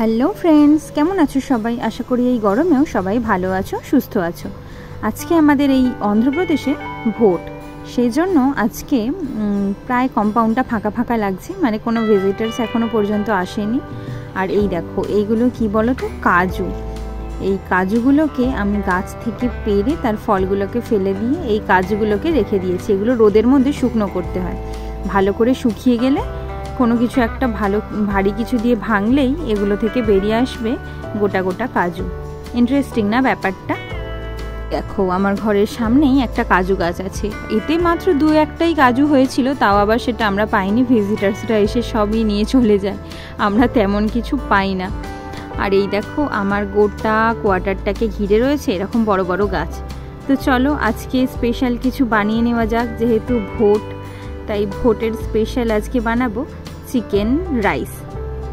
Hello friends, কেমন আছো সবাই? আশা করি এই গরমেও সবাই ভালো আছো, সুস্থ আছো। আজকে আমাদের এই অন্ধ্রপ্রদেশে ভোট, সেই জন্য আজকে প্রায় কম্পাউন্ডটা ফাঁকা ফাঁকা লাগছে, মানে কোনো ভিজিটার্স এখনও পর্যন্ত আসেনি। আর এই দেখো, এইগুলো কি বলো তো, কাজু। এই কাজুগুলোকে আমি গাছ থেকে পেড়ে তার ফলগুলোকে ফেলে দিয়ে এই কাজুগুলোকে রেখে দিয়েছি। এগুলো রোদের মধ্যে শুকনো করতে হয়, ভালো করে শুকিয়ে গেলে কোনো কিছু একটা ভারী কিছু দিয়ে ভাঙলেই এগুলো থেকে বেরিয়ে আসবে গোটা গোটা কাজু। ইন্টারেস্টিং না ব্যাপারটা? দেখো, আমার ঘরের সামনেই একটা কাজু গাছ আছে। এতে মাত্র দু একটাই কাজু হয়েছিল, তাও আবার সেটা আমরা পাইনি, ভিজিটার্সরা এসে সবই নিয়ে চলে যায়, আমরা তেমন কিছু পাই না। আর এই দেখো, আমার গোটা কোয়ার্টারটাকে ঘিরে রয়েছে এরকম বড় বড় গাছ। তো চলো আজকে স্পেশাল কিছু বানিয়ে নেওয়া যাক, যেহেতু ভোট, তাই ভোটের স্পেশাল আজকে বানাবো চিকেন রাইস।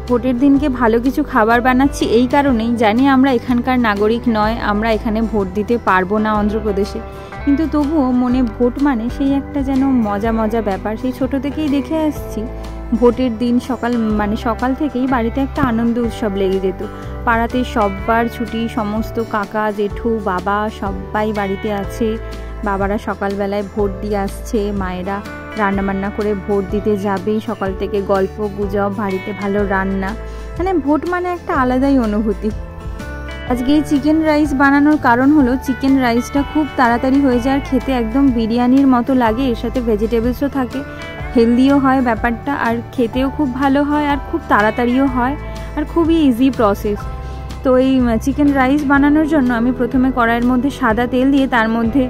ভোটের দিনকে ভালো কিছু খাবার বানাচ্ছি এই কারণেই, জানি আমরা এখানকার নাগরিক নয়, আমরা এখানে ভোট দিতে পারবো না অন্ধ্রপ্রদেশে, কিন্তু তবুও মনে ভোট মানে সেই একটা যেন মজা মজা ব্যাপার। সেই ছোট থেকেই দেখে আসছি, ভোটের দিন সকাল থেকেই বাড়িতে একটা আনন্দ উৎসব লেগে যেত। পাড়াতে সববার ছুটি, সমস্ত কাকা জেঠু বাবা সবাই বাড়িতে আছে। বাবারা সকালবেলায় ভোট দিয়ে আসছে, মায়েরা রান্নাবান্না করে ভোট দিতে যাবেই, সকাল থেকে গল্প গুজব, বাড়িতে ভালো রান্না, মানে ভোট মানে একটা আলাদাই অনুভূতি। আজকে এই চিকেন রাইস বানানোর কারণ হলো, চিকেন রাইসটা খুব তাড়াতাড়ি হয়ে যায় আর খেতে একদম বিরিয়ানির মতো লাগে। এর সাথে ভেজিটেবলসও থাকে, হেলদিও হয় ব্যাপারটা, আর খেতেও খুব ভালো হয়, আর খুব তাড়াতাড়িও হয়, আর খুবই ইজি প্রসেস। তো এই চিকেন রাইস বানানোর জন্য আমি প্রথমে কড়াইয়ের মধ্যে সাদা তেল দিয়ে তার মধ্যে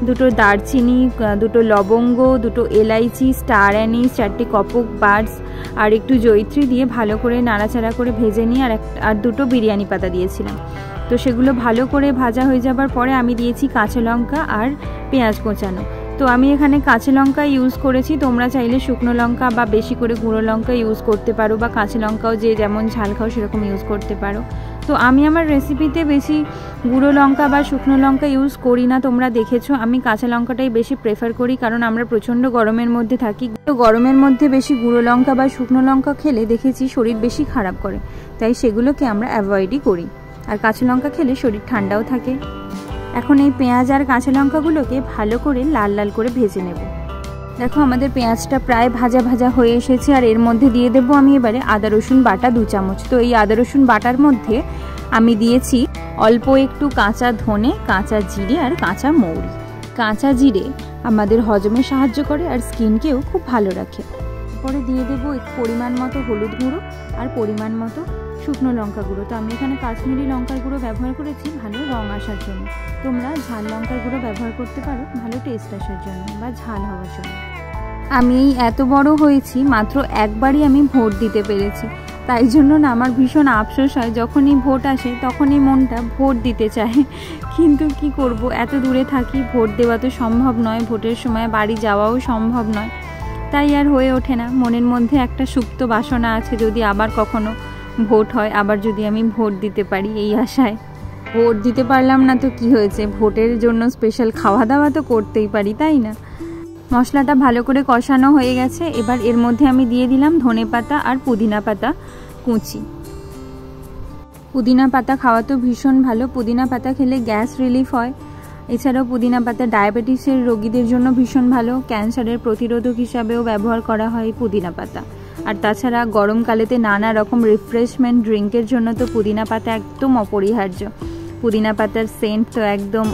দুটো দারচিনি, দুটো লবঙ্গ, দুটো এলাইচি, স্টার অ্যানিস, 4টে কপক বার্ডস আর একটু জয়িত্রী দিয়ে ভালো করে নাড়াচাড়া করে ভেজে নিয়ে আর দুটো বিরিয়ানি পাতা দিয়েছিলাম। তো সেগুলো ভালো করে ভাজা হয়ে যাবার পরে আমি দিয়েছি কাঁচা লঙ্কা আর পেঁয়াজ কোচানো। তো আমি এখানে কাঁচা লঙ্কা ইউজ করেছি, তোমরা চাইলে শুকনো লঙ্কা বা বেশি করে গুঁড়ো লঙ্কা ইউজ করতে পারো, বা কাঁচা লঙ্কাও যে যেমন ঝাল খাও সেরকম ইউজ করতে পারো। তো আমি আমার রেসিপিতে বেশি গুঁড়ো লঙ্কা বা শুকনো লঙ্কা ইউজ করি না, তোমরা দেখেছো। আমি কাঁচা লঙ্কাটাই বেশি প্রেফার করি, কারণ আমরা প্রচণ্ড গরমের মধ্যে থাকি। তো গরমের মধ্যে বেশি গুঁড়ো লঙ্কা বা শুকনো লঙ্কা খেলে দেখেছি শরীর বেশি খারাপ করে, তাই সেগুলোকে আমরা অ্যাভয়েডই করি। আর কাঁচা লঙ্কা খেলে শরীর ঠান্ডাও থাকে। এখন এই পেঁয়াজ আর কাঁচা লঙ্কাগুলোকে ভালো করে লাল লাল করে ভেজে নেব। দেখো, আমাদের পেঁয়াজটা প্রায় ভাজা ভাজা হয়ে এসেছে, আর এর মধ্যে দিয়ে দেবো আমি এবারে আদা রসুন বাটা 2 চামচ। তো এই আদা রসুন বাটার মধ্যে আমি দিয়েছি অল্প একটু কাঁচা ধনে, কাঁচা জিরে আর কাঁচা মৌরি। কাঁচা জিরে আমাদের হজমে সাহায্য করে আর স্কিনকেও খুব ভালো রাখে। পরে দিয়ে দেবো পরিমাণ মতো হলুদ গুঁড়ো আর পরিমাণ মতো শুকনো লঙ্কা গুঁড়ো। তো আমি এখানে কাশ্মীরি লঙ্কার গুঁড়ো ব্যবহার করেছি ভালো রং আসার জন্য, তোমরা ঝাল লঙ্কার গুঁড়ো ব্যবহার করতে পারো ভালো টেস্ট আসার জন্য বা ঝাল হওয়ার জন্য। আমি এত বড় হয়েছি, মাত্র একবারই আমি ভোট দিতে পেরেছি, তাই জন্য না আমার ভীষণ আফসোস হয়, যখনই ভোট আসে তখনই মনটা ভোট দিতে চায়, কিন্তু কি করব, এত দূরে থাকি, ভোট দেওয়া তো সম্ভব নয়, ভোটের সময় বাড়ি যাওয়াও সম্ভব নয়, তাই আর হয়ে ওঠে না। মনের মধ্যে একটা সুপ্ত বাসনা আছে, যদি আবার কখনো ভোট হয়, আবার যদি আমি ভোট দিতে পারি, এই আশায়। ভোট দিতে পারলাম না তো কি হয়েছে, ভোটের জন্য স্পেশাল খাওয়া দাওয়া তো করতেই পারি, তাই না? মশলাটা ভালো করে কষানো হয়ে গেছে, এবার এর মধ্যে আমি দিয়ে দিলাম ধনেপাতা আর পুদিনা পাতা কুচি। পুদিনা পাতা খাওয়া তো ভীষণ ভালো, পুদিনা পাতা খেলে গ্যাস রিলিফ হয়। এছাড়াও পুদিনা পাতা ডায়াবেটিসের রোগীদের জন্য ভীষণ ভালো, ক্যান্সারের প্রতিরোধক হিসাবেও ব্যবহার করা হয় পুদিনা পাতা। আর তাছাড়া গরমকালেতে নানা রকম রিফ্রেশমেন্ট ড্রিঙ্কের জন্য তো পুদিনা পাতা একদম অপরিহার্য। পুদিনা পাতার সেন্ট তো একদম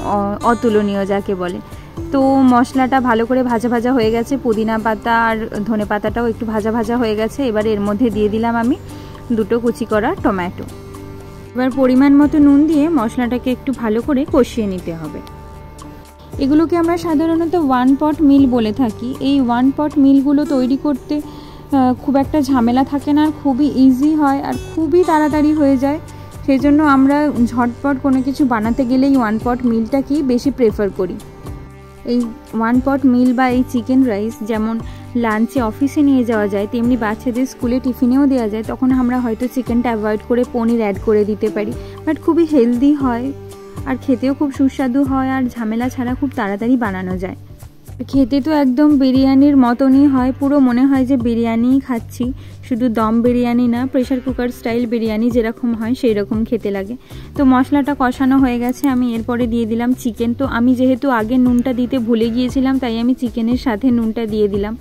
অতুলনীয় যাকে বলে। তো মশলাটা ভালো করে ভাজা ভাজা হয়ে গেছে, পুদিনা পাতা আর ধনে পাতাটাও একটু ভাজা ভাজা হয়ে গেছে। এবার এর মধ্যে দিয়ে দিলাম আমি দুটো কুচি করা টমেটো। এবার পরিমাণ মতো নুন দিয়ে মশলাটাকে একটু ভালো করে কষিয়ে নিতে হবে। এগুলোকে আমরা সাধারণত 1 পট মিল বলে থাকি। এই 1 পট মিলগুলো তৈরি করতে খুব একটা ঝামেলা থাকে না, আর খুবই ইজি হয় আর খুবই তাড়াতাড়ি হয়ে যায়। সেই জন্য আমরা ঝটপট কোনো কিছু বানাতে গেলেই 1 পট মিলটাকেই বেশি প্রেফার করি। এই 1 পট মিল বা এই চিকেন রাইস যেমন লাঞ্চে অফিসে নিয়ে যাওয়া যায়, তেমনি বাচ্চাদের স্কুলে টিফিনেও দেওয়া যায়। তখন আমরা হয়তো চিকেনটা অ্যাভয়েড করে পনির অ্যাড করে দিতে পারি, বাট খুবই হেলদি হয় আর খেতেও খুব সুস্বাদু হয়, আর ঝামেলা ছাড়া খুব তাড়াতাড়ি বানানো যায়। খেতে তো একদম বিরিয়ানির মতনই হয়, পুরো মনে হয় যে বিরিয়ানিই খাচ্ছি, শুধু দম বিরিয়ানি না, প্রেশার কুকার স্টাইল বিরিয়ানি যেরকম হয় সেই রকম খেতে লাগে। তো মশলাটা কষানো হয়ে গেছে, আমি এরপরে দিয়ে দিলাম চিকেন। তো আমি যেহেতু আগে নুনটা দিতে ভুলে গিয়েছিলাম তাই আমি চিকেনের সাথে নুনটা দিয়ে দিলাম।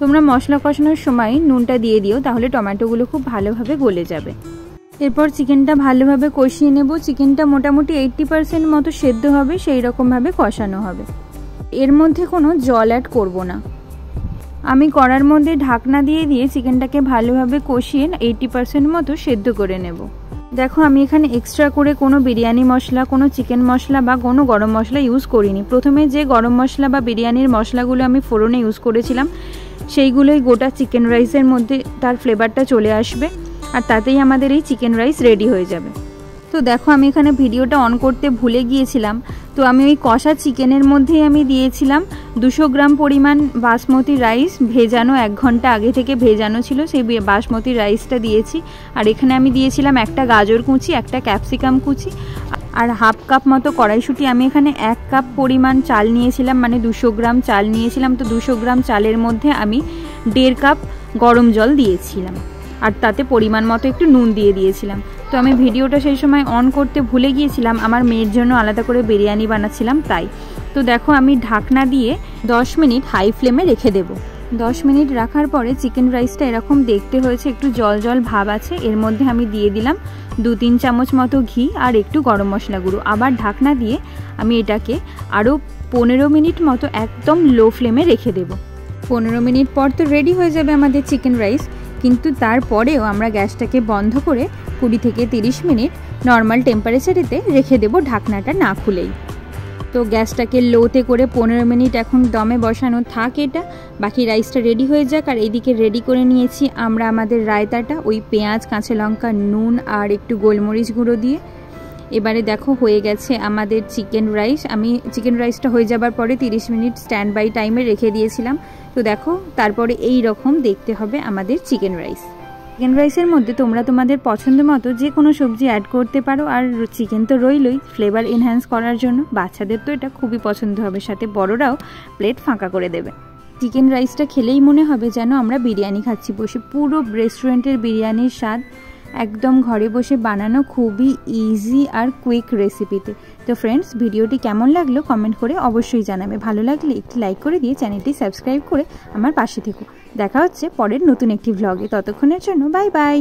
তোমরা মশলা কষানোর সময় নুনটা দিয়ে দিও, তাহলে টমেটোগুলো খুব ভালোভাবে গলে যাবে। এরপর চিকেনটা ভালোভাবে কষিয়ে নেব। চিকেনটা মোটামুটি 80% মতো সেদ্ধ হবে, সেই রকমভাবে কষানো হবে। এর মধ্যে কোনো জল অ্যাড করব না। আমি কড়ার মধ্যে ঢাকনা দিয়ে দিয়ে চিকেনটাকে ভালোভাবে কষিয়ে 80% মতো সেদ্ধ করে নেব। দেখো আমি এখানে এক্সট্রা করে কোনো বিরিয়ানি মশলা, কোনো চিকেন মশলা বা কোনো গরম মশলা ইউজ করিনি। প্রথমে যে গরম মশলা বা বিরিয়ানির মশলাগুলো আমি ফোড়নে ইউজ করেছিলাম সেইগুলোই গোটা চিকেন রাইসের মধ্যে তার ফ্লেভারটা চলে আসবে, আর তাতেই আমাদের এই চিকেন রাইস রেডি হয়ে যাবে। তো দেখো আমি এখানে ভিডিওটা অন করতে ভুলে গিয়েছিলাম। তো আমি ওই কষা চিকেনের মধ্যেই আমি দিয়েছিলাম 200 গ্রাম পরিমাণ বাসমতি রাইস, ভেজানো, 1 ঘন্টা আগে থেকে ভেজানো ছিল, সেই বাসমতি রাইসটা দিয়েছি। আর এখানে আমি দিয়েছিলাম একটা গাজর কুচি, একটা ক্যাপসিকাম কুচি, আর হাফ কাপ মতো কড়াইশুঁটি। আমি এখানে 1 কাপ পরিমাণ চাল নিয়েছিলাম, মানে 200 গ্রাম চাল নিয়েছিলাম। তো 200 গ্রাম চালের মধ্যে আমি 1.5 কাপ গরম জল দিয়েছিলাম, আর তাতে পরিমাণ মতো একটু নুন দিয়ে দিয়েছিলাম। তো আমি ভিডিওটা সেই সময় অন করতে ভুলে গিয়েছিলাম, আমার মেয়ের জন্য আলাদা করে বিরিয়ানি বানাচ্ছিলাম তাই। তো দেখো আমি ঢাকনা দিয়ে 10 মিনিট হাই ফ্লেমে রেখে দেব। 10 মিনিট রাখার পরে চিকেন রাইসটা এরকম দেখতে হয়েছে, একটু জল জল ভাব আছে। এর মধ্যে আমি দিয়ে দিলাম 2-3 চামচ মতো ঘি আর একটু গরম মশলা গুঁড়ো। আবার ঢাকনা দিয়ে আমি এটাকে আরও 15 মিনিট মতো একদম লো ফ্লেমে রেখে দেব। 15 মিনিট পর তো রেডি হয়ে যাবে আমাদের চিকেন রাইস, কিন্তু তারপরেও আমরা গ্যাসটাকে বন্ধ করে 20 থেকে 30 মিনিট নর্মাল টেম্পারেচারেতে রেখে দেব, ঢাকনাটা না খুলেই। তো গ্যাসটাকে লোতে করে 15 মিনিট এখন দমে বসানো থাক, এটা বাকি রাইসটা রেডি হয়ে যাক। আর এইদিকে রেডি করে নিয়েছি আমরা আমাদের রায়তাটা, ওই পেঁয়াজ, কাঁচা লঙ্কা, নুন আর একটু গোলমরিচ গুঁড়ো দিয়ে। এবারে দেখো হয়ে গেছে আমাদের চিকেন রাইস। আমি চিকেন রাইসটা হয়ে যাবার পরে 30 মিনিট স্ট্যান্ড বাই টাইমে রেখে দিয়েছিলাম। তো দেখো তারপরে এই রকম দেখতে হবে আমাদের চিকেন রাইস। চিকেন রাইসের মধ্যে তোমরা তোমাদের পছন্দ মতো যে কোনো সবজি অ্যাড করতে পারো, আর চিকেন তো রইলই ফ্লেভার এনহ্যান্স করার জন্য। বাচ্চাদের তো এটা খুবই পছন্দ হবে, সাথে বড়রাও প্লেট ফাঁকা করে দেবে। চিকেন রাইসটা খেলেই মনে হবে যেন আমরা বিরিয়ানি খাচ্ছি বসে, পুরো রেস্টুরেন্টের বিরিয়ানির স্বাদ, একদম ঘরে বসে বানানো, খুবই ইজি আর কুইক রেসিপিতে। তো ফ্রেন্ডস, ভিডিওটি কেমন লাগলো কমেন্ট করে অবশ্যই জানাবে। ভালো লাগলে একটি লাইক করে দিয়ে চ্যানেলটি সাবস্ক্রাইব করে আমার পাশে থেকো। দেখা হচ্ছে পরের নতুন একটি ভ্লগে, ততক্ষণের জন্য বাই বাই।